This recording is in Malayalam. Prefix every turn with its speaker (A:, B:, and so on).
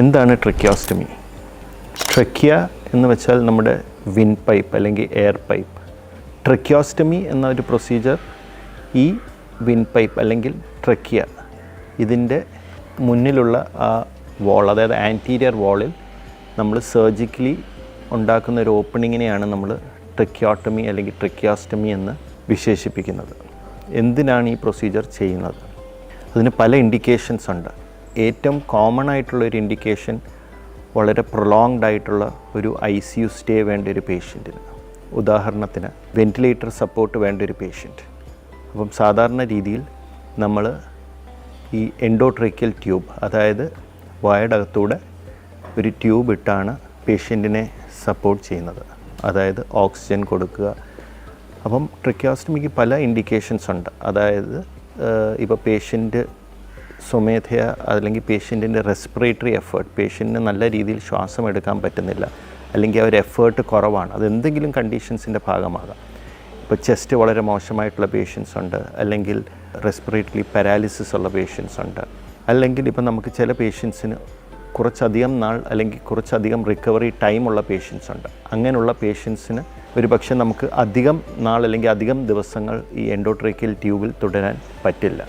A: എന്താണ് ട്രക്കിയോസ്റ്റമി? ട്രക്കിയ എന്ന് വെച്ചാൽ നമ്മുടെ വിൻ പൈപ്പ് അല്ലെങ്കിൽ എയർ പൈപ്പ്. ട്രക്കിയോസ്റ്റമി എന്ന ഒരു പ്രൊസീജിയർ ഈ വിൻ പൈപ്പ് അല്ലെങ്കിൽ ട്രക്കിയ ഇതിൻ്റെ മുന്നിലുള്ള ആ വോൾ, അതായത് ആൻറ്റീരിയർ വോളിൽ നമ്മൾ സർജിക്കലി ഉണ്ടാക്കുന്ന ഒരു ഓപ്പണിങ്ങിനെയാണ് നമ്മൾ ട്രക്കിയോട്ടമി അല്ലെങ്കിൽ ട്രക്കിയോസ്റ്റമി എന്ന് വിശേഷിപ്പിക്കുന്നത്. എന്തിനാണ് ഈ പ്രൊസീജിയർ ചെയ്യുന്നത്? അതിന് പല ഇൻഡിക്കേഷൻസ് ഉണ്ട്. ഏറ്റവും കോമൺ ആയിട്ടുള്ളൊരു ഇൻഡിക്കേഷൻ വളരെ പ്രൊലോങ്ഡ് ആയിട്ടുള്ള ഒരു ICU സ്റ്റേ വേണ്ട ഒരു പേഷ്യൻറ്റിന്, ഉദാഹരണത്തിന് വെൻറ്റിലേറ്റർ സപ്പോർട്ട് വേണ്ട ഒരു പേഷ്യൻറ്റ്. അപ്പം സാധാരണ രീതിയിൽ നമ്മൾ ഈ എൻഡോട്രേക്കിയൽ ട്യൂബ്, അതായത് വായുടെ അകത്തൂടെ ഒരു ട്യൂബ് ഇട്ടാണ് പേഷ്യൻറ്റിനെ സപ്പോർട്ട് ചെയ്യുന്നത്, അതായത് ഓക്സിജൻ കൊടുക്കുക. അപ്പം ട്രക്കിയോസ്റ്റമിക്ക് പല ഇൻഡിക്കേഷൻസ് ഉണ്ട്. അതായത് ഇപ്പോൾ പേഷ്യൻറ്റ് സ്വമേധയാ അല്ലെങ്കിൽ പേഷ്യൻറ്റിൻ്റെ റെസ്പിറേറ്ററി എഫേർട്ട്, പേഷ്യൻറ്റിന് നല്ല രീതിയിൽ ശ്വാസം എടുക്കാൻ പറ്റുന്നില്ല, അല്ലെങ്കിൽ ആ ഒരു എഫേർട്ട് കുറവാണ്, അതെന്തെങ്കിലും കണ്ടീഷൻസിൻ്റെ ഭാഗമാകാം. ഇപ്പോൾ ചെസ്റ്റ് വളരെ മോശമായിട്ടുള്ള പേഷ്യൻസ് ഉണ്ട്, അല്ലെങ്കിൽ റെസ്പിറേറ്ററി പാരാലിസിസ് ഉള്ള പേഷ്യൻസ് ഉണ്ട്, അല്ലെങ്കിൽ ഇപ്പോൾ നമുക്ക് ചില പേഷ്യൻസിന് കുറച്ചധികം നാൾ അല്ലെങ്കിൽ കുറച്ചധികം റിക്കവറി ടൈമുള്ള പേഷ്യൻസ് ഉണ്ട്. അങ്ങനെയുള്ള പേഷ്യൻസിന് ഒരു പക്ഷേ നമുക്ക് അധികം നാൾ അല്ലെങ്കിൽ അധികം ദിവസങ്ങൾ ഈ എൻഡോട്രേക്കിയൽ ട്യൂബിൽ തുടരാൻ പറ്റില്ല.